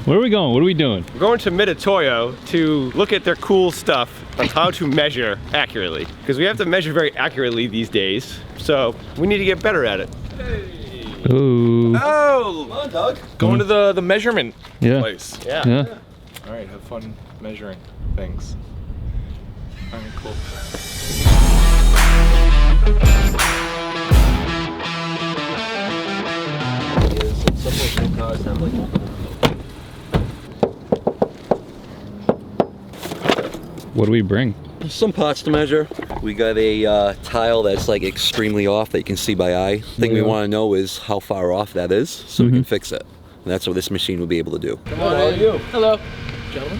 Where are we going? What are we doing? We're going to Midatoyo to look at their cool stuff on how to measure accurately. Because we have to measure very accurately these days, so we need to get better at it. Hey. Ooh. Oh! Come on, Doug. Going to the measurement place. Yeah. All right, have fun measuring things. All right, cool. What do we bring? Some parts to measure. We got a tile that's like extremely off that you can see by eye. Thing we want to know is how far off that is so we can fix it. And that's what this machine will be able to do. Come on, how are you? Hello, gentlemen.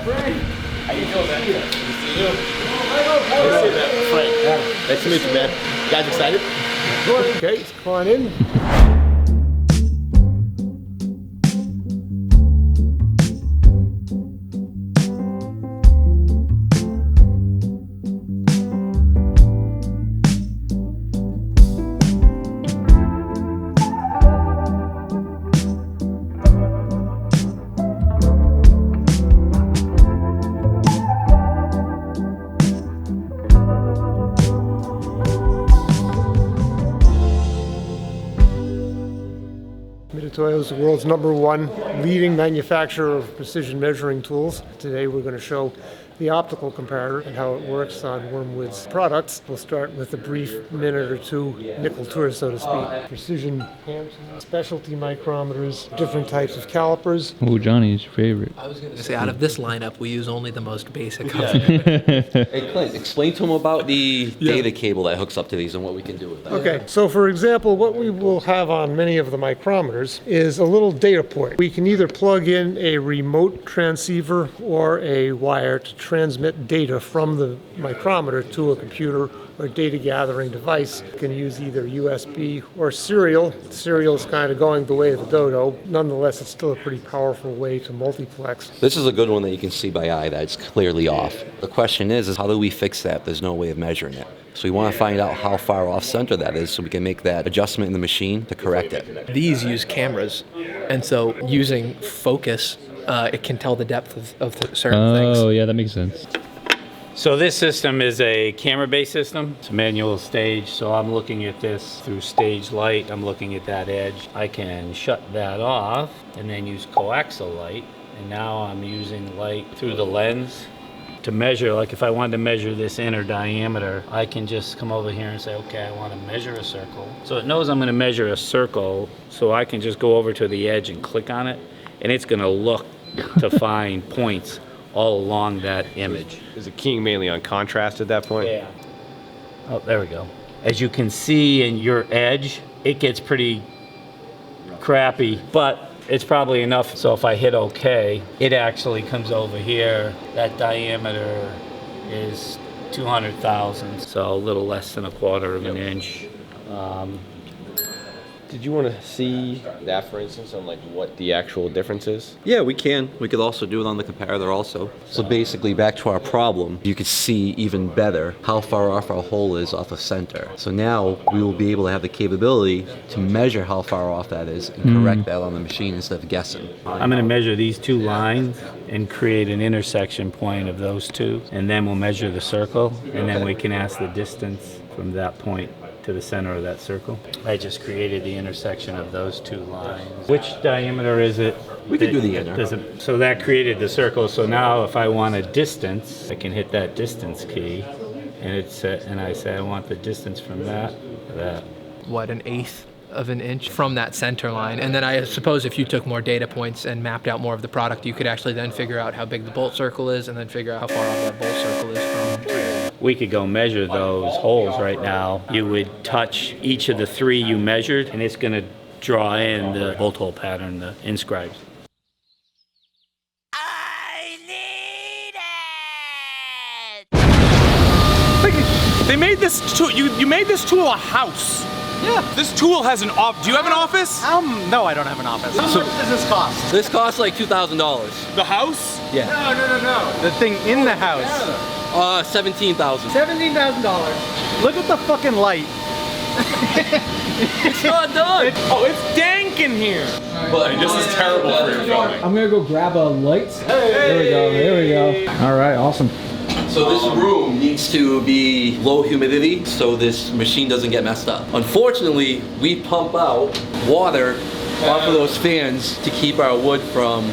Frank! How you doing, man? Good to see you. Frank. Nice to meet you, man. You guys excited? Okay, come on in. Midatoyo is the world's #1 leading manufacturer of precision measuring tools. Today we're going to show the optical comparator and how it works on Wyrmwood's products. We'll start with a brief minute or two nickel tour, so to speak. Precision cams, specialty micrometers, different types of calipers. Oh, Johnny's your favorite. I was going to say, out of this lineup, we use only the most basic of Hey Clint, explain to him about the data cable that hooks up to these and what we can do with that. Okay, so for example, what we will have on many of the micrometers is a little data port. We can either plug in a remote transceiver or a wire to transmit data from the micrometer to a computer or data gathering device. You can use either USB or serial. Serial is kind of going the way of the dodo. Nonetheless, it's still a pretty powerful way to multiplex. This is a good one that you can see by eye that's clearly off. The question is how do we fix that? There's no way of measuring it. So we want to find out how far off center that is so we can make that adjustment in the machine to correct it. These use cameras, and so using focus, it can tell the depth of certain things. Oh, yeah, that makes sense. So this system is a camera-based system. It's a manual stage, so I'm looking at this through stage light. I'm looking at that edge. I can shut that off and then use coaxial light. And now I'm using light through the lens to measure. Like if I wanted to measure this inner diameter, I can just come over here and say, okay, I want to measure a circle. So it knows I'm going to measure a circle, so I can just go over to the edge and click on it, and it's going to look to find points all along that image. Is it keying mainly on contrast at that point? Yeah. Oh, there we go. As you can see in your edge, it gets pretty crappy, but it's probably enough. So if I hit OK, it actually comes over here. That diameter is 200 thousandths, so a little less than 1/4 of an inch. Did you want to see that, for instance, on like what the actual difference is? Yeah, we can. We could also do it on the comparator also. So basically, back to our problem, you could see even better how far off our hole is off of center. So now we will be able to have the capability to measure how far off that is and correct that on the machine instead of guessing. I'm going to measure these two lines and create an intersection point of those two, and then we'll measure the circle, and then we can ask the distance from that point to the center of that circle. I just created the intersection of those two lines. Which diameter is it? We could do the inner. So that created the circle. So now if I want a distance, I can hit that distance key, and I say I want the distance from that to that. What, 1/8 of an inch from that center line? And then I suppose if you took more data points and mapped out more of the product, you could actually then figure out how big the bolt circle is and then figure out how far off that bolt circle is from. We could go measure those holes right now. You would touch each of the 3 you measured, and it's going to draw in the bolt hole pattern, the inscribes. I need it! They made this tool. You made this tool a house. Yeah. This tool has an office. Do you have an office? No, I don't have an office. How much does this cost? This costs like $2,000. The house? Yeah. No. The thing in the house. $17,000. $17,000. Look at the fucking light It's not done. Oh, it's dank in here. But This is terrible for your filming. I'm gonna go grab a light. There we go, there we go. All right, awesome. So this room needs to be low humidity so this machine doesn't get messed up. Unfortunately, we pump out water off of those fans to keep our wood from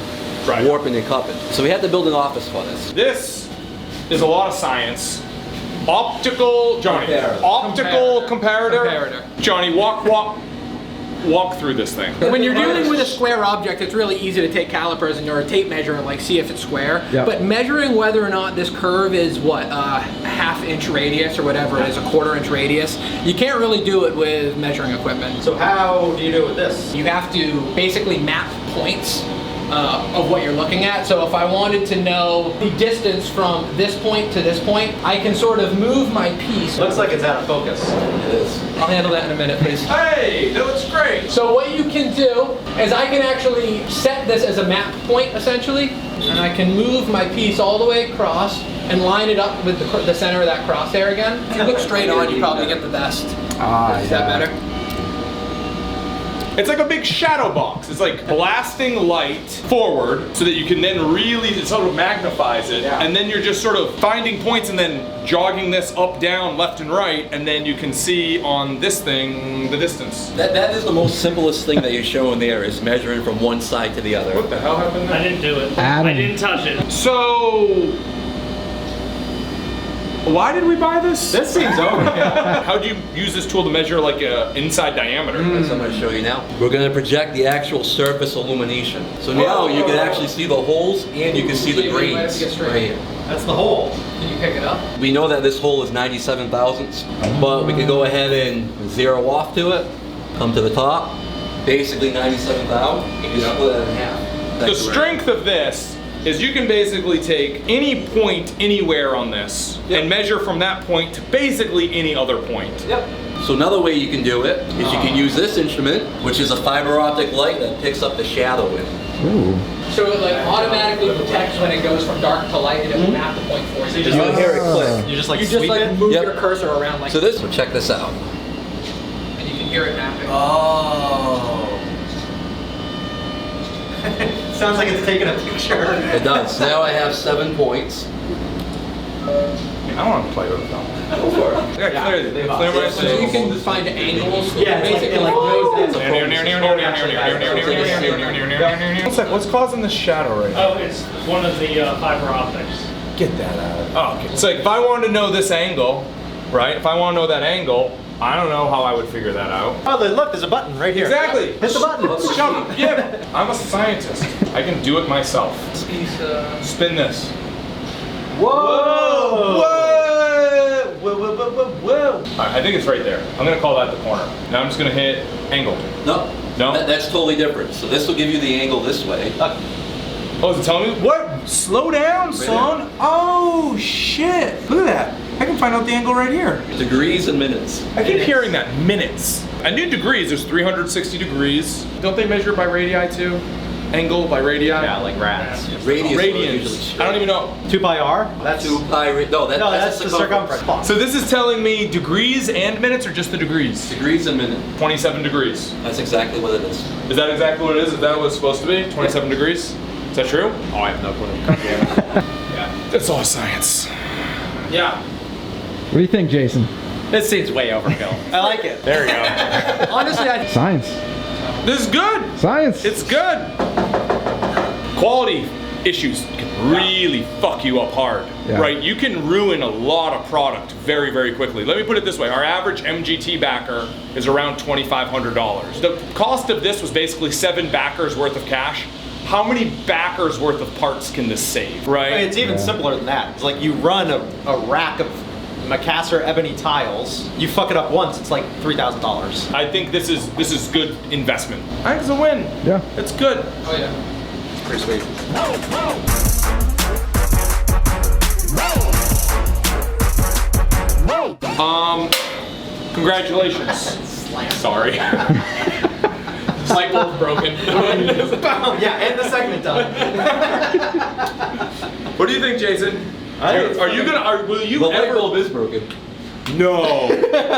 warping and cupping. So we had to build an office for this. This is a lot of science. Optical, Johnny. Comparator. Optical comparator. Comparator. Johnny, walk through this thing. When you're dealing with a square object, it's really easy to take calipers and or a tape measure and like see if it's square. Yep. But measuring whether or not this curve is what, half-inch radius or whatever it is, a quarter-inch radius, you can't really do it with measuring equipment. So how do you do it with this? You have to basically map points of what you're looking at. So if I wanted to know the distance from this point to this point, I can sort of move my piece. Looks like it's out of focus. It is. I'll handle that in a minute, please. Hey, that looks great. So what you can do is I can actually set this as a map point essentially, and I can move my piece all the way across and line it up with the center of that crosshair again. If you look straight on, you probably get the best. Is that better? It's like a big shadow box. It's like blasting light forward so that you can then really, it sort of magnifies it. Yeah. And then you're just sort of finding points and then jogging this up, down, left, and right. And then you can see on this thing the distance. That is the most simplest thing that you're showing there is measuring from one side to the other. What the hell happened there? I didn't do it. Adam. I didn't touch it. So, why did we buy this? This seems over. How do you use this tool to measure like a inside diameter? That's what I'm going to show you now. We're going to project the actual surface illumination. So now you can actually see the holes and you can see the grains right here. That's the hole. Can you pick it up? We know that this hole is 97 thousandths, but we could go ahead and zero off to it, come to the top, basically 97 thou, and you split it in half. The strength of this is you can basically take any point anywhere on this and measure from that point to basically any other point. Yep. So another way you can do it is you can use this instrument, which is a fiber optic light that picks up the shadow in. Ooh. So it like automatically detects when it goes from dark to light and it will map the point for you. You'll hear it click. You just like You just sweep like it? move Yep. your cursor around like So check this out. and you can hear it mapping. Oh. Sounds like it's taking a picture. It does. Now I have 7 points. I want to play with them. Go for it. Yeah, clear my So you can find angles. Yeah, it's basically like knows that. One sec, what's causing this shadow right now? Oh, it's one of the fiber optics. Get that out. Oh, okay. It's like if I wanted to know this angle, right? If I want to know that angle, I don't know how I would figure that out. Oh, look, there's a button right here. Exactly. Hit the button. Shut up. Yeah, I'm a scientist. I can do it myself. Spin this. Whoa! What? Whoa, whoa, whoa, whoa, whoa. All right, I think it's right there. I'm gonna call that the corner. Now I'm just gonna hit angle. No. No? That's totally different. So this will give you the angle this way. Oh, is it telling me? What? Slow down, son. Oh, shit. Look at that. I can find out the angle right here. Degrees and minutes. I keep hearing that. Minutes. I knew degrees. There's 360 degrees. Don't they measure by radii too? Angle by radii? Yeah, like rats. Radius. Radians. I don't even know. 2 pi r? That's 2 pi. No, that's the circumference. So this is telling me degrees and minutes or just the degrees? Degrees and minutes. 27 degrees. That's exactly what it is. Is that exactly what it is? Is that what it's supposed to be? 27 degrees? Is that true? Oh, I have no clue. Yeah. It's all science. Yeah. What do you think, Jason? This seems way overkill. I like it. There we go. Honestly, Science. This is good. Science. It's good. Quality issues can really fuck you up hard, Yeah. right? You can ruin a lot of product very, very quickly. Let me put it this way. Our average MGT backer is around $2,500. The cost of this was basically 7 backers worth of cash. How many backers worth of parts can this save, right? It's even simpler than that. It's like you run a rack of Macassar ebony tiles. You fuck it up once, it's like $3,000. I think this is good investment. I think it's a win. Yeah. It's good. oh yeah. It's pretty sweet. Congratulations. Sorry. Light bulb broken. Yeah, and the segment done. What do you think, Jason? Will you The light ever? bulb is broken. No.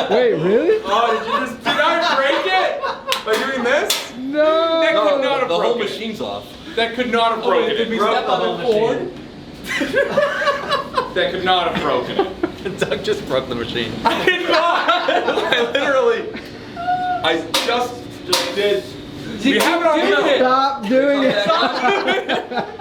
Wait, really? Oh, did I break it? By doing this? No! That could not have the whole broken it. machine's off. That could not have broken it. Broke the whole machine. That could not have broken it. Doug just broke the machine. I did not. I literally. I just did. We have it on video. Stop doing it!